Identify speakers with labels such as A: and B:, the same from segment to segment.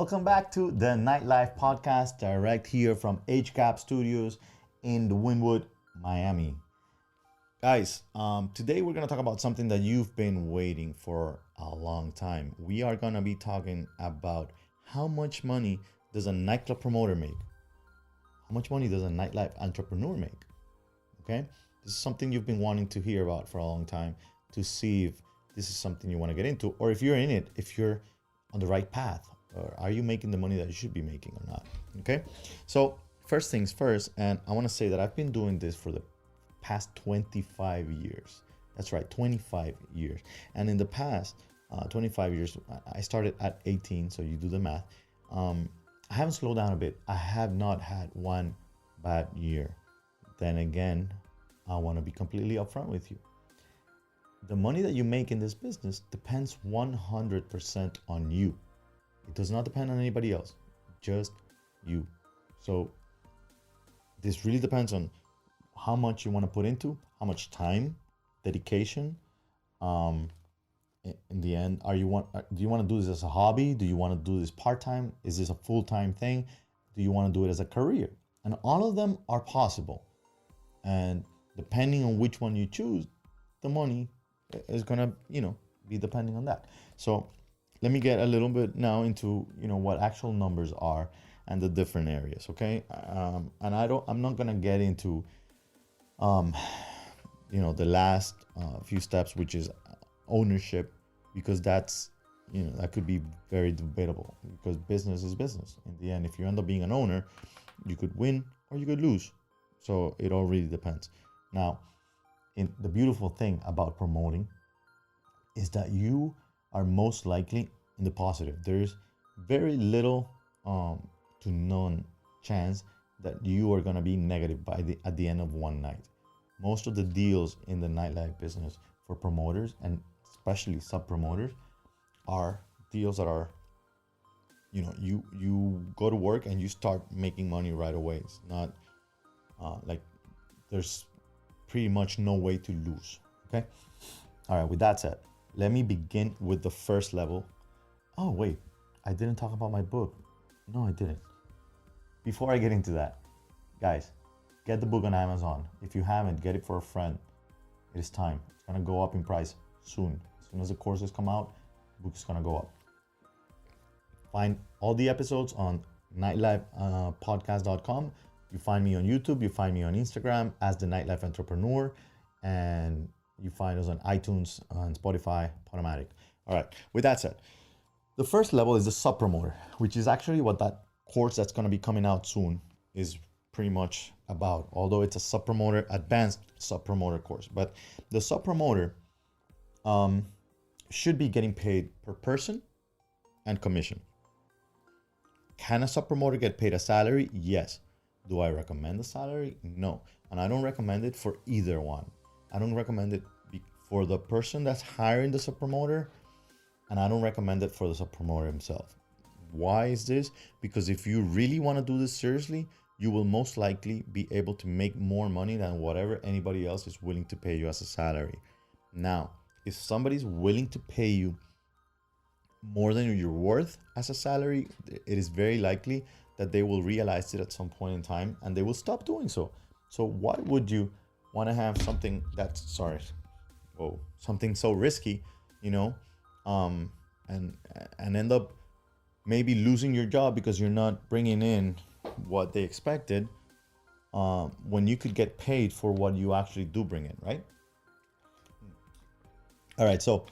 A: Welcome back to the Nightlife Podcast, direct here from HCAP Studios in the Wynwood, Miami. Guys, today we're going to talk about something that you've been waiting for a long time. We are going to be talking about how much money does a nightclub promoter make? How much money does a nightlife entrepreneur make? Okay? This is something you've been wanting to hear about for a long time, to see if this is something you want to get into, or if you're in it, if you're on the right path, or are you making the money that you should be making or not? Okay, so first things first, and I want to say that I've been doing this for the past 25 years. That's right, 25 years. And in the past 25 years, I started at 18, so you do the math. I haven't slowed down a bit. I have not had one bad year. Then again, I want to be completely upfront with you. The money that you make in this business depends 100% on you. It does not depend on anybody else, just you. So this really depends on how much you want to put into, how much time, dedication. In the end, do you want to do this as a hobby? Do you want to do this part-time? Is this a full-time thing? Do you want to do it as a career? And all of them are possible. And depending on which one you choose, the money is gonna, be depending on that. So let me get a little bit now into, what actual numbers are and the different areas. Okay. And I'm not gonna get into, the last few steps, which is ownership, because that's, that could be very debatable, because business is business. In the end, if you end up being an owner, you could win or you could lose. So it all really depends. Now, the beautiful thing about promoting is that you are most likely in the positive. There's very little to none chance that you are going to be negative at the end of one night. Most of the deals in the nightlife business for promoters, and especially sub-promoters, are deals that are, you go to work and you start making money right away. It's not like there's pretty much no way to lose. Okay. All right. With that said, let me begin with the first level. Oh, wait, I didn't talk about my book. No, I didn't. Before I get into that, guys, get the book on Amazon. If you haven't, get it for a friend. It is time. It's going to go up in price soon. As soon as the courses come out, the book is going to go up. Find all the episodes on nightlifepodcast.com. You find me on YouTube, you find me on Instagram as the Nightlife Entrepreneur, and you find us on iTunes, on Spotify, Podomatic. All right, with that said, the first level is the sub-promoter, which is actually what that course that's going to be coming out soon is pretty much about, although it's a sub-promoter, advanced sub-promoter course. But the sub-promoter should be getting paid per person and commission. Can a sub-promoter get paid a salary? Yes. Do I recommend the salary? No. And I don't recommend it for either one. I don't recommend it for the person that's hiring the sub-promoter, and I don't recommend it for the sub-promoter himself. Why is this? Because if you really want to do this seriously, you will most likely be able to make more money than whatever anybody else is willing to pay you as a salary. Now, if somebody's willing to pay you more than you're worth as a salary, it is very likely that they will realize it at some point in time and they will stop doing so. So why would you want to have something something so risky, and end up maybe losing your job because you're not bringing in what they expected, when you could get paid for what you actually do bring in, right? All right, so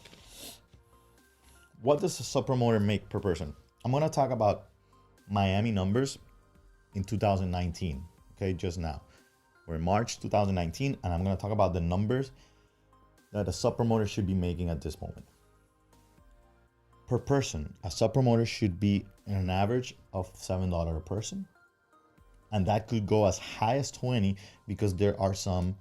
A: what does a sub-promoter make per person? I'm going to talk about Miami numbers in 2019. Okay, just now. We're in March 2019, and I'm going to talk about the numbers that a sub-promoter should be making at this moment. Per person, a sub-promoter should be an average of $7 a person. And that could go as high as $20, because there are some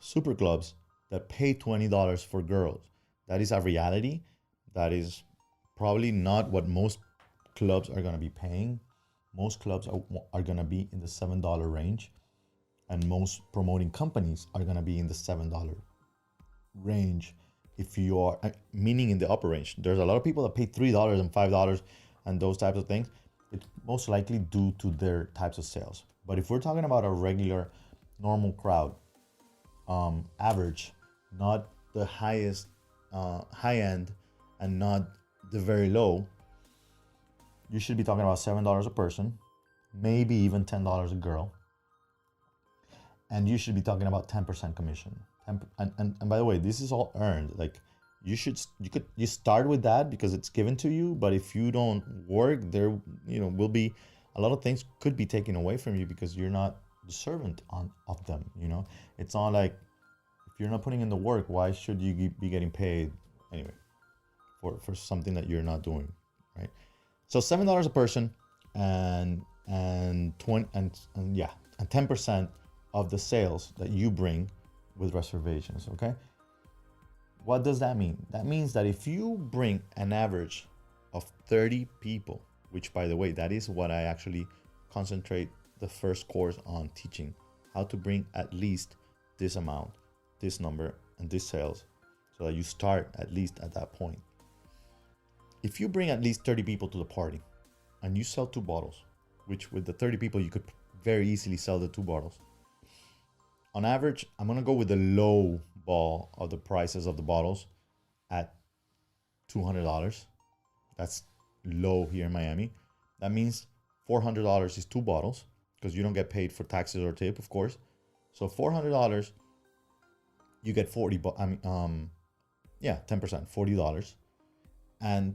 A: super clubs that pay $20 for girls. That is a reality. That is probably not what most clubs are going to be paying. Most clubs are going to be in the $7 range, and most promoting companies are going to be in the $7 range. If you are, meaning in the upper range, there's a lot of people that pay $3 and $5 and those types of things, it's most likely due to their types of sales. But if we're talking about a regular, normal crowd, average, not the highest, high end, and not the very low, you should be talking about $7 a person, maybe even $10 a girl, and you should be talking about 10% commission. And by the way, this is all earned. Like you start with that because it's given to you. But if you don't work, there will be a lot of things could be taken away from you because you're not the servant of them. It's not like if you're not putting in the work, why should you be getting paid anyway for something that you're not doing, right? So $7 a person and 10% of the sales that you bring with reservations, okay? What does that mean? That means that if you bring an average of 30 people, which by the way, that is what I actually concentrate the first course on teaching, how to bring at least this amount, this number, and this sales, so that you start at least at that point. If you bring at least 30 people to the party and you sell 2 bottles, which with the 30 people, you could very easily sell the 2 bottles. On average, I'm going to go with the low ball of the prices of the bottles at $200. That's low here in Miami. That means $400 is 2 bottles because you don't get paid for taxes or tip, of course. So $400, you get 10%, $40. And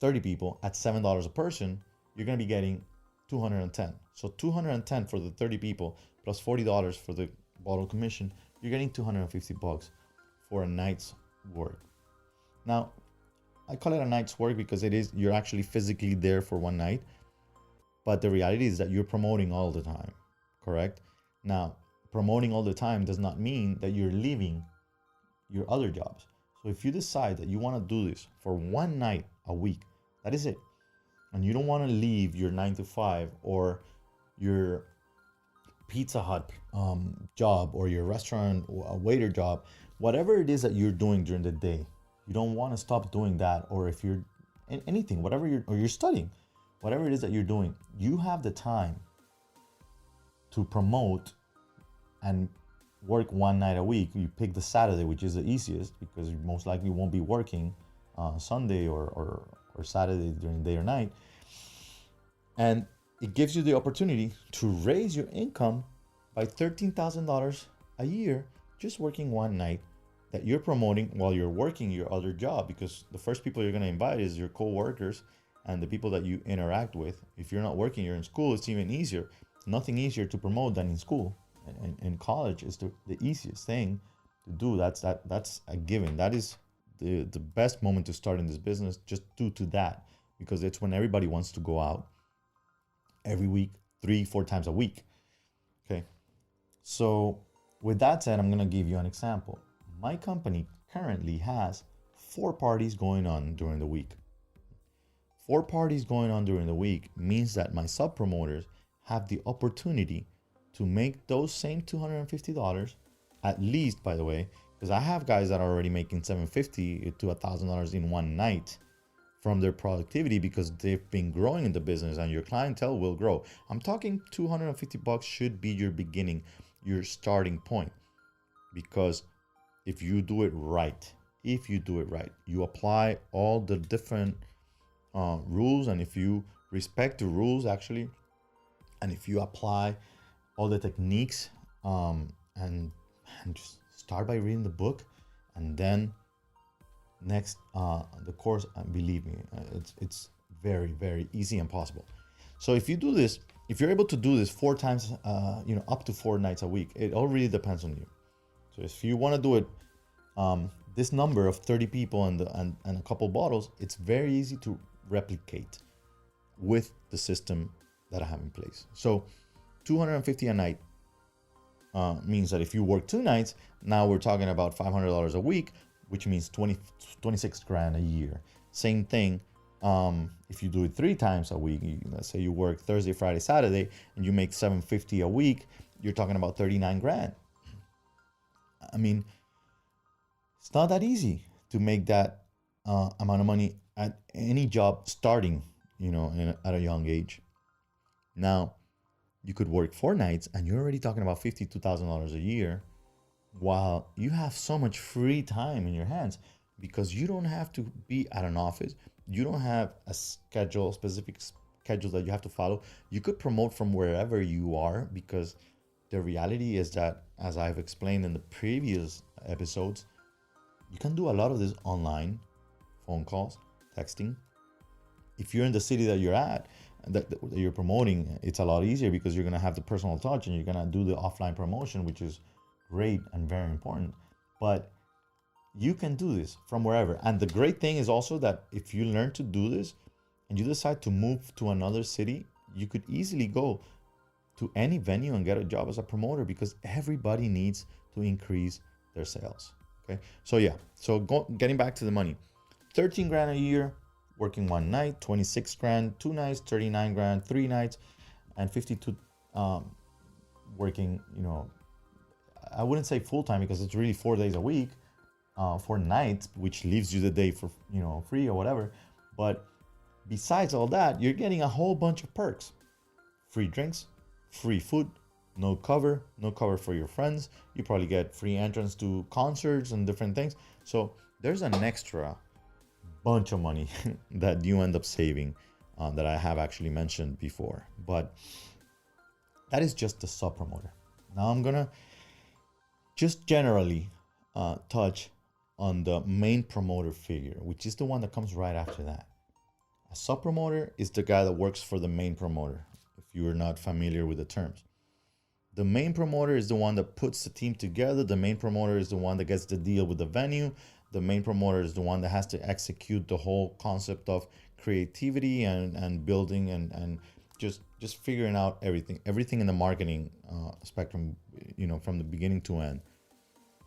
A: 30 people at $7 a person, you're going to be getting 210. So 210 for the 30 people plus $40 for the bottle commission, you're getting $250 for a night's work. Now, I call it a night's work because you're actually physically there for one night, but the reality is that you're promoting all the time, correct? Now, promoting all the time does not mean that you're leaving your other jobs. So if you decide that you want to do this for one night a week, that is it. And you don't want to leave your 9 to 5 or your Pizza Hut job or your restaurant waiter job, whatever it is that you're doing during the day, you don't want to stop doing that. Or if you're in anything, you're studying, whatever it is that you're doing, you have the time to promote and work one night a week. You pick the Saturday, which is the easiest because you most likely won't be working Sunday or Saturday during day or night. And it gives you the opportunity to raise your income by $13,000 a year just working one night that you're promoting while you're working your other job, because the first people you're going to invite is your co-workers and the people that you interact with. If you're not working, you're in school, it's even easier. Nothing easier to promote than in school. And in college is the easiest thing to do. That's a given. That is the best moment to start in this business, just due to that, because it's when everybody wants to go out every week, 3-4 times a week. Okay. So with that said, I'm going to give you an example. My company currently has 4 parties going on during the week. 4 parties going on during the week means that my sub promoters have the opportunity to make those same $250, at least, by the way, because I have guys that are already making $750 to $1,000 in one night from their productivity because they've been growing in the business, and your clientele will grow. I'm talking $250 should be your beginning, your starting point, because if you do it right, you apply all the different rules, and if you respect the rules actually, and if you apply all the techniques and just start by reading the book, and then next the course, believe me, it's very, very easy and possible. So if you do this, if you're able to do this 4 times, up to 4 nights a week, it all really depends on you. So if you want to do it, this number of 30 people and a couple bottles, it's very easy to replicate with the system that I have in place. So $250 a night means that if you work 2 nights, now we're talking about $500 a week, which means 26 grand a year. Same thing. If you do it 3 times a week, let's say you work Thursday, Friday, Saturday, and you make $750 a week, you're talking about 39 grand. I mean, it's not that easy to make that amount of money at any job starting. at a young age. Now, you could work 4 nights and you're already talking about $52,000 a year, while you have so much free time in your hands because you don't have to be at an office. You don't have a specific schedule that you have to follow. You could promote from wherever you are, because the reality is that, as I've explained in the previous episodes, you can do a lot of this online, phone calls, texting. If you're in the city that you're at, that you're promoting, it's a lot easier because you're going to have the personal touch and you're going to do the offline promotion, which is great and very important. But you can do this from wherever. And the great thing is also that if you learn to do this and you decide to move to another city, you could easily go to any venue and get a job as a promoter, because everybody needs to increase their sales. Okay. So yeah. So getting back to the money, 13 grand a year, working 1 night, 26 grand, 2 nights, 39 grand, 3 nights, and 52 working, I wouldn't say full time because it's really 4 days a week, 4 nights, which leaves you the day for, free or whatever. But besides all that, you're getting a whole bunch of perks: free drinks, free food, no cover for your friends. You probably get free entrance to concerts and different things. So there's an extra bunch of money that you end up saving, that I have actually mentioned before. But that is just the sub promoter. Now I'm gonna just generally touch on the main promoter figure, which is the one that comes right after that. A sub promoter is the guy that works for the main promoter, if you are not familiar with the terms. The main promoter is the one that puts the team together. The main promoter is the one that gets the deal with the venue. The main promoter is the one that has to execute the whole concept of creativity and building and just figuring out everything in the marketing spectrum, from the beginning to end.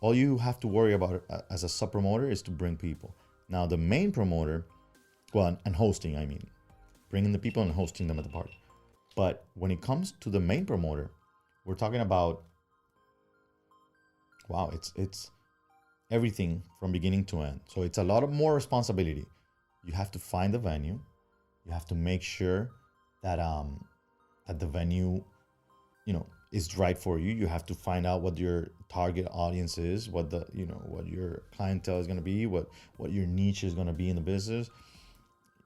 A: All you have to worry about as a sub promoter is to bring people. Now the main promoter, and hosting, bringing the people and hosting them at the party. But when it comes to the main promoter, we're talking about, it's everything from beginning to end. So it's a lot of more responsibility. You have to find the venue. You have to make sure that that the venue, is right for you. You have to find out what your target audience is, what what your clientele is going to be, what your niche is going to be in the business.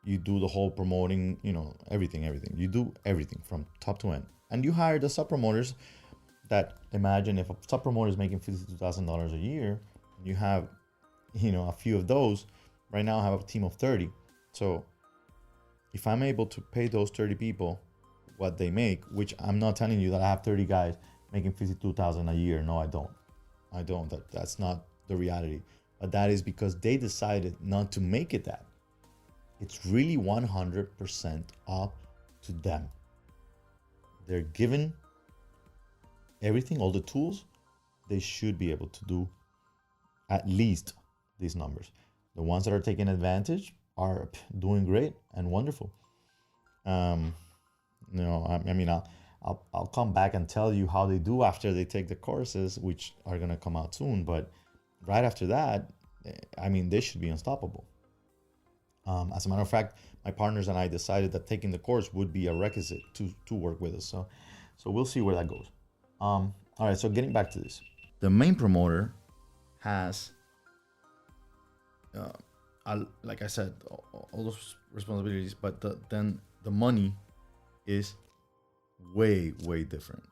A: You do the whole promoting, everything. You do everything from top to end. And you hire the sub promoters that, imagine if a sub promoter is making $52,000 a year, you have, a few of those. Right now I have a team of 30. So if I'm able to pay those 30 people what they make, which I'm not telling you that I have 30 guys making $52,000 a year. No, I don't. That's not the reality. But that is because they decided not to make it that. It's really 100% up to them. They're given everything, all the tools. They should be able to do at least these numbers. The ones that are taking advantage are doing great and wonderful. I'll come back and tell you how they do after they take the courses, which are gonna come out soon. But right after that, they should be unstoppable. As a matter of fact, my partners and I decided that taking the course would be a requisite to work with us. So we'll see where that goes. All right. So getting back to this, the main promoter has, like I said, all those responsibilities, but then the money is way different.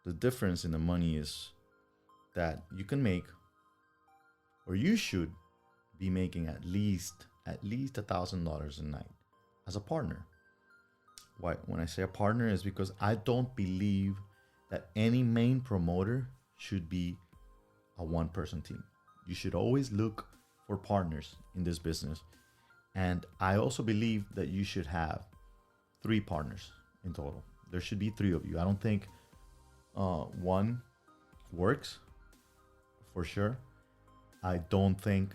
A: The difference in the money is that you can make, or you should be making at least $1,000 a night as a partner. Why? When I say a partner, is because I don't believe that any main promoter should be a one-person team. You should always look for partners in this business. And I also believe that you should have 3 partners in total. There should be 3 of you. I don't think one works for sure. I don't think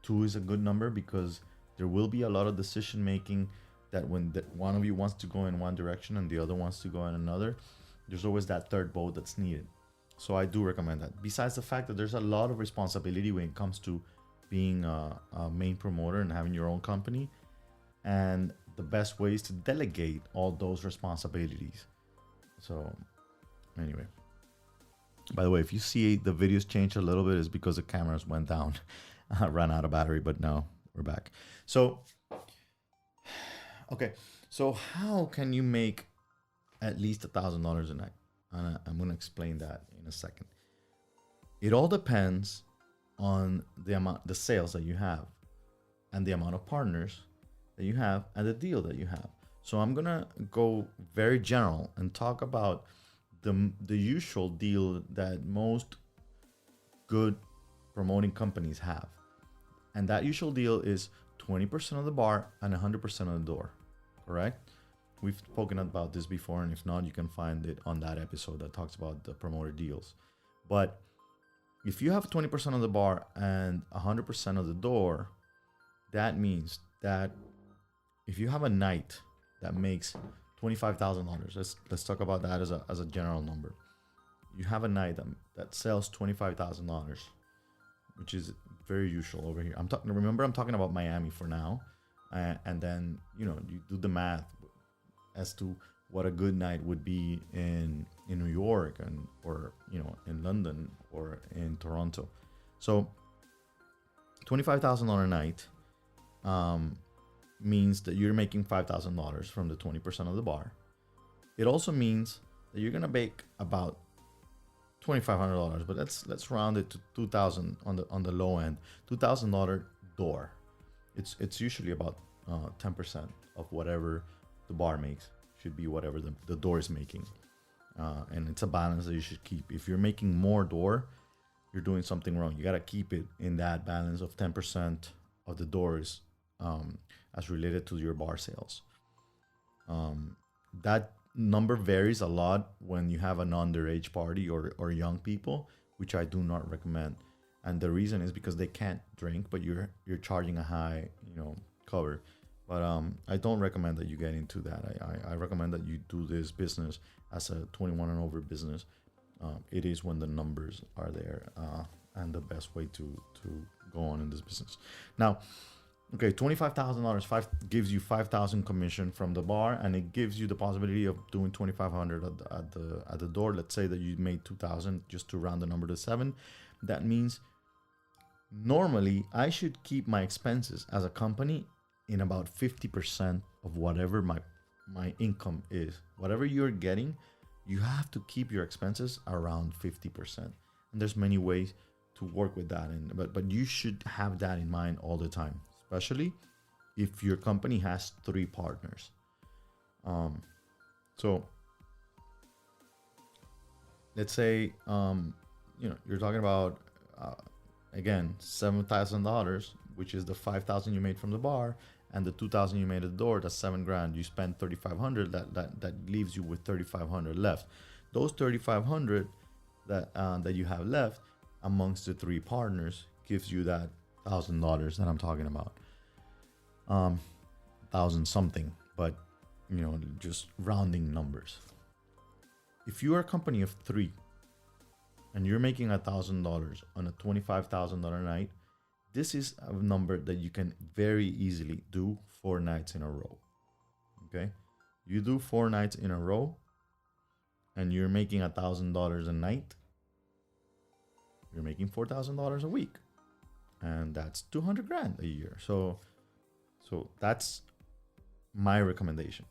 A: 2 is a good number, because there will be a lot of decision making that when one of you wants to go in one direction and the other wants to go in another, there's always that third vote that's needed. So I do recommend that. Besides the fact that there's a lot of responsibility when it comes to being a main promoter and having your own company. And the best way is to delegate all those responsibilities. So anyway, by the way, if you see the videos change a little bit, it's because the cameras went down. I ran out of battery, but no, we're back. So, okay. So how can you make at least $1,000 a night? And I'm going to explain that in a second. It all depends on the sales that you have and the amount of partners that you have and the deal that you have. So I'm going to go very general and talk about the usual deal that most good promoting companies have. And that usual deal is 20% of the bar and 100% of the door, correct? We've spoken about this before, and if not, you can find it on that episode that talks about the promoter deals. But if you have 20% of the bar and 100% of the door, that means that if you have a night that makes $25,000, let's talk about that as a general number. You have a night that sells $25,000, which is very usual over here. I'm talking about Miami for now, and then you do the math as to what a good night would be in New York or in London or in Toronto. So $25,000 night means that you're making $5,000 from the 20% of the bar. It also means that you're gonna make about $2,500, but let's round it to $2,000 on the low end. $2,000 door. It's usually about 10% of whatever the bar makes. Should be whatever the door is making, and it's a balance that you should keep. If you're making more door, you're doing something wrong. You gotta keep it in that balance of 10% of the doors as related to your bar sales. That number varies a lot when you have an underage party or young people, which I do not recommend. And the reason is because they can't drink, but you're charging a high cover. But I don't recommend that you get into that. I recommend that you do this business as a 21 and over business. It is when the numbers are there and the best way to go on in this business. Now, okay, $25,000 gives you $5,000 commission from the bar, and it gives you the possibility of doing $2,500 at the door. Let's say that you made $2,000, just to round the number to 7. That means normally I should keep my expenses as a company in about 50% of whatever my income is. Whatever you're getting, you have to keep your expenses around 50%. And there's many ways to work with that, but you should have that in mind all the time, especially if your company has 3 partners. So let's say you're talking about again $7,000, which is the $5,000 you made from the bar and the $2,000 you made at the door. That's $7,000. You spent $3,500. That leaves you with $3,500 left. Those $3,500 that you have left amongst the 3 partners gives you that $1,000 that I'm talking about. 1,000 something, but just rounding numbers. If you are a company of 3 and you're making $1,000 on a $25,000 night, this is a number that you can very easily do 4 nights in a row. Okay, you do 4 nights in a row, and you're making $1,000 a night. You're making $4,000 a week, and that's $200,000 a year. So that's my recommendation.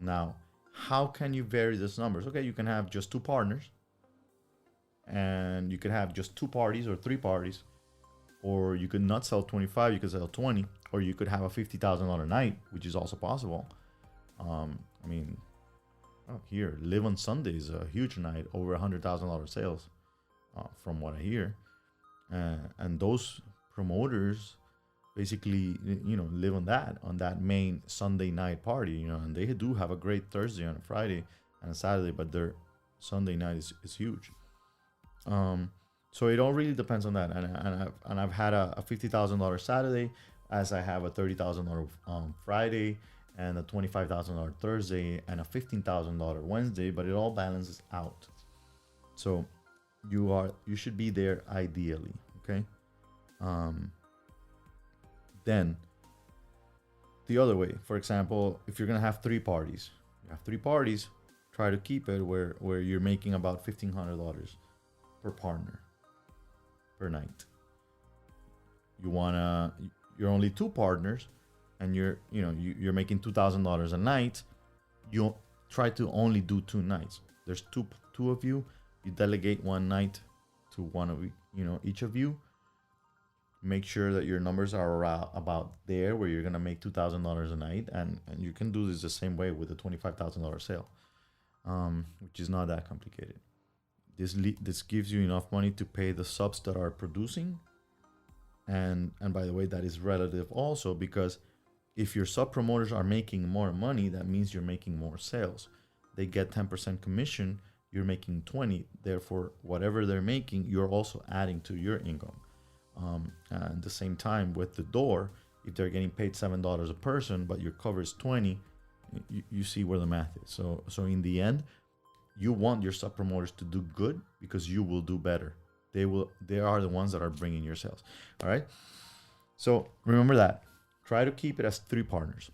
A: Now, how can you vary these numbers? Okay, you can have just 2 partners, and you could have just 2 parties or 3 parties, or you could not sell 25, you could sell 20, or you could have a $50,000 night, which is also possible. Here, Live on Sunday is a huge night, over $100,000 sales, from what I hear, and those promoters basically live on that main Sunday night party, and they do have a great Thursday and a Friday and a Saturday, but their Sunday night is huge. So it all really depends on that, and I've had a $50,000 Saturday, as I have a $30,000 Friday, and a $25,000 Thursday, and a $15,000 Wednesday, but it all balances out. So you should be there ideally, okay? Then the other way. For example, if you're gonna have 3 parties, you have 3 parties. Try to keep it where you're making about $1,500 per partner per night. You're only 2 partners, and you're making $2,000 a night. You try to only do 2 nights. There's two of you. You delegate one night to one of each of you. Make sure that your numbers are around about there where you're gonna make $2,000 a night, and you can do this the same way with a $25,000 sale, which is not that complicated. This gives you enough money to pay the subs that are producing, and by the way, that is relative also, because if your sub promoters are making more money, that means you're making more sales. They get 10% commission, you're making 20. Therefore, whatever they're making, you're also adding to your income. And at the same time, with the door, if they're getting paid $7 a person, but your cover is 20, you see where the math is. So in the end, you want your sub promoters to do good because you will do better. They are the ones that are bringing your sales. All right. So remember that. Try to keep it as 3 partners.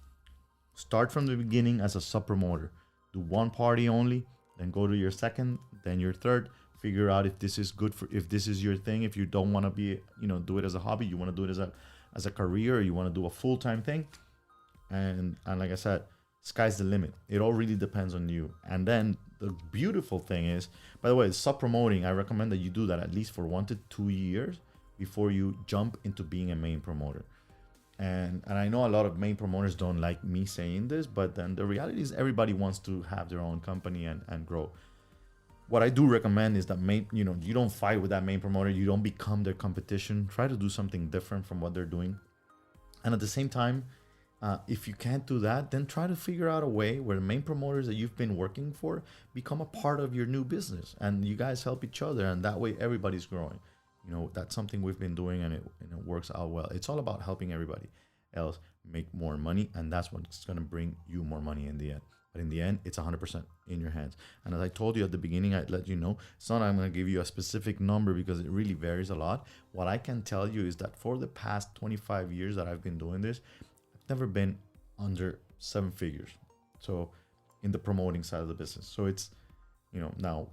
A: Start from the beginning as a sub promoter. Do 1 party only, then go to your second, then your third. Figure out if this is good if this is your thing. If you don't want to be, do it as a hobby, you want to do it as a career, or you want to do a full-time thing. And like I said, sky's the limit. It all really depends on you. And then the beautiful thing is, by the way, sub promoting, I recommend that you do that at least for 1 to 2 years before you jump into being a main promoter. And I know a lot of main promoters don't like me saying this, but then the reality is everybody wants to have their own company and grow. What I do recommend is that you don't fight with that main promoter. You don't become their competition. Try to do something different from what they're doing. And at the same time, if you can't do that, then try to figure out a way where the main promoters that you've been working for become a part of your new business, and you guys help each other, and that way everybody's growing. That's something we've been doing, and it works out well. It's all about helping everybody else make more money, and that's what's going to bring you more money in the end. But in the end, it's 100% in your hands. And as I told you at the beginning, I let you know, it's not I'm going to give you a specific number because it really varies a lot. What I can tell you is that for the past 25 years that I've been doing this, I've never been under 7 figures. So in the promoting side of the business. So it's, now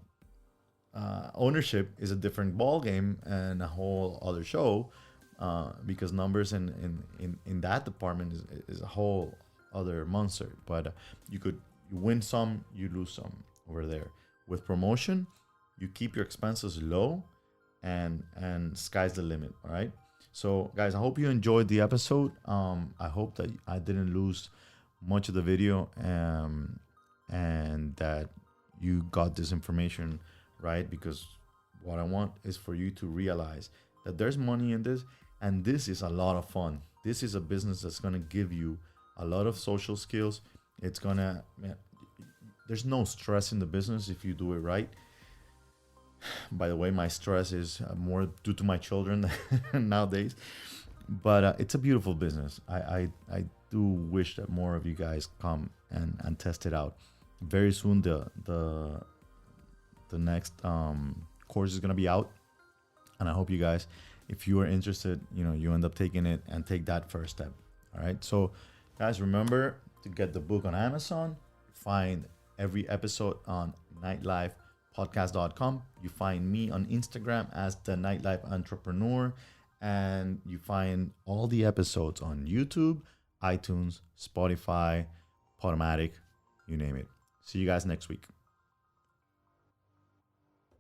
A: ownership is a different ball game and a whole other show, because numbers in that department is a whole other monster. But you win some, you lose some over there. With promotion, you keep your expenses low, and sky's the limit. All right. So guys, I hope you enjoyed the episode. I hope that I didn't lose much of the video, and that you got this information right, because what I want is for you to realize that there's money in this, and this is a lot of fun. This is a business that's going to give you a lot of social skills. There's no stress in the business if you do it right. By the way, my stress is more due to my children nowadays, but it's a beautiful business. I do wish that more of you guys come and test it out. Very soon the next course is going to be out, and I hope you guys, if you are interested, you end up taking it and take that first step. All right. So guys, remember to get the book on Amazon. Find every episode on nightlifepodcast.com. You find me on Instagram as the Nightlife Entrepreneur, and you find all the episodes on YouTube, iTunes, Spotify, Podomatic, you name it. See you guys next week.